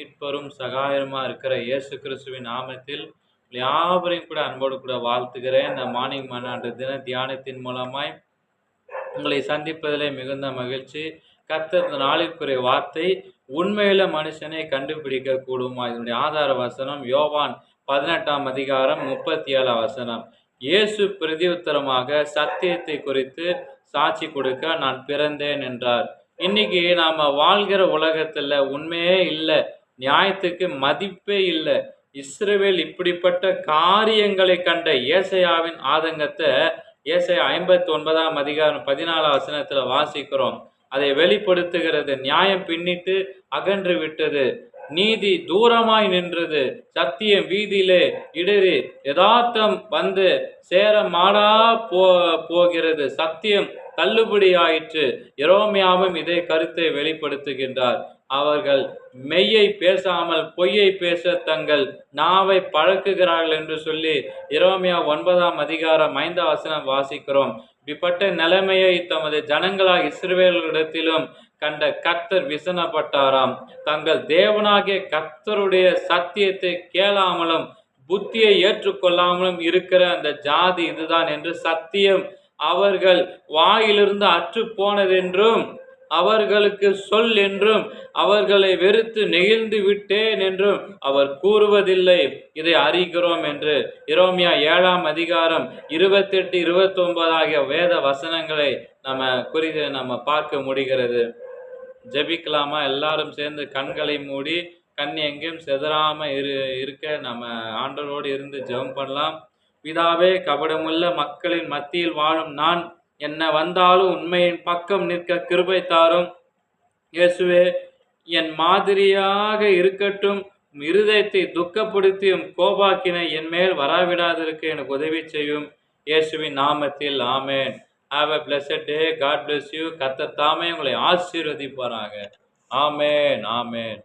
மீட்பரும் சகாயருமா இருக்கிற இயேசு கிறிஸ்துவின் நாமத்தில் யாவரையும் கூட அன்போடு கூட வாழ்த்துகிறேன். இந்த மார்னிங் மன்னாண்டு தின தியானத்தின் மூலமாய் உங்களை சந்திப்பதிலே மிகுந்த மகிழ்ச்சி. கர்த்தர் இந்த நாளிற்குரிய வார்த்தை உண்மையுள்ள மனுஷனை கண்டுபிடிக்க கூடுமா. இதனுடைய ஆதார வசனம் யோவான் 18ஆம் அதிகாரம் 37ஆம் வசனம். இயேசு பிரதியுத்தரமாக சத்தியத்தை குறித்து சாட்சி கொடுக்க நான் பிறந்தேன் என்றார். இன்னைக்கு நாம வாழ்கிற உலகத்துல உண்மையே இல்லை, நியாயத்துக்கு மதிப்பே இல்லை. இஸ்ரவேல் இப்படிப்பட்ட காரியங்களை கண்ட ஏசாயாவின் ஆதங்கத்தை ஏசாயா 59ஆம் அதிகாரம் 14ஆம் வசனத்துல வாசிக்கிறோம். அதை வெளிப்படுத்துகிறது. நியாயம் பின்னிட்டு அகன்று விட்டது, நீதி தூரமாய் நின்றது, சத்தியம் வீதியிலே இடறி யதார்த்தம் வந்து சேர மாடா போகிறது, சத்தியம் தள்ளுபடி ஆயிற்று. எரேமியாவும் இதே கருத்தை வெளிப்படுத்துகின்றார். அவர்கள் மெய்யை பேசாமல் பொய்யை பேச தங்கள் நாவை பழக்குகிறார்கள் என்று சொல்லி எரேமியா 9ஆம் அதிகாரம் 5ஆம் வசனம் வாசிக்கிறோம். இப்படிப்பட்ட நிலைமையை தமது ஜனங்களாக இஸ்ரவேலிடத்திலும் கண்ட கர்த்தர் விசனப்பட்டாராம். தங்கள் தேவனாகிய கர்த்தருடைய சத்தியத்தை கேளாமலும் புத்தியை ஏற்றுக்கொள்ளாமலும் இருக்கிற அந்த ஜாதி இதுதான் என்று, சத்தியம் அவர்கள் வாயிலிருந்து அற்று போனதென்றும் அவர்களுக்கு சொல் என்றும் அவர்களை வெறுத்து நெகிழ்ந்து விட்டேன் என்றும் அவர் கூறுவதில்லை, இதை அறிகிறோம் என்று எரேமியா 7ஆம் அதிகாரம் 28, 29 ஆகிய வேத வசனங்களை நம்ம பார்க்க முடிகிறது. ஜெபிக்கலாமா? எல்லாரும் சேர்ந்து கண்களை மூடி கண் எங்கேயும் செதறாம இருக்க நம்ம ஆண்டவரோடு இருந்து ஜெபம் பண்ணலாம். பிதாவே, கபடமுள்ள மக்களின் மத்தியில் வாழும் நான் என்ன வந்தாலும் உண்மையின் பக்கம் நிற்க கிருபை தாரும். இயேசுவே, என் மாதிரியாக இருக்கட்டும், இருதயத்தை துக்கப்படுத்தியும் கோபாக்கினை என் மேல் வராவிடாதிருக்க எனக்கு உதவி செய்யும். இயேசுவின் நாமத்தில் ஆமேன். Have a blessed day. God bless you. கர்த்தர் தாமே உங்களை ஆசீர்வதிப்பாராக. ஆமேன், ஆமேன்.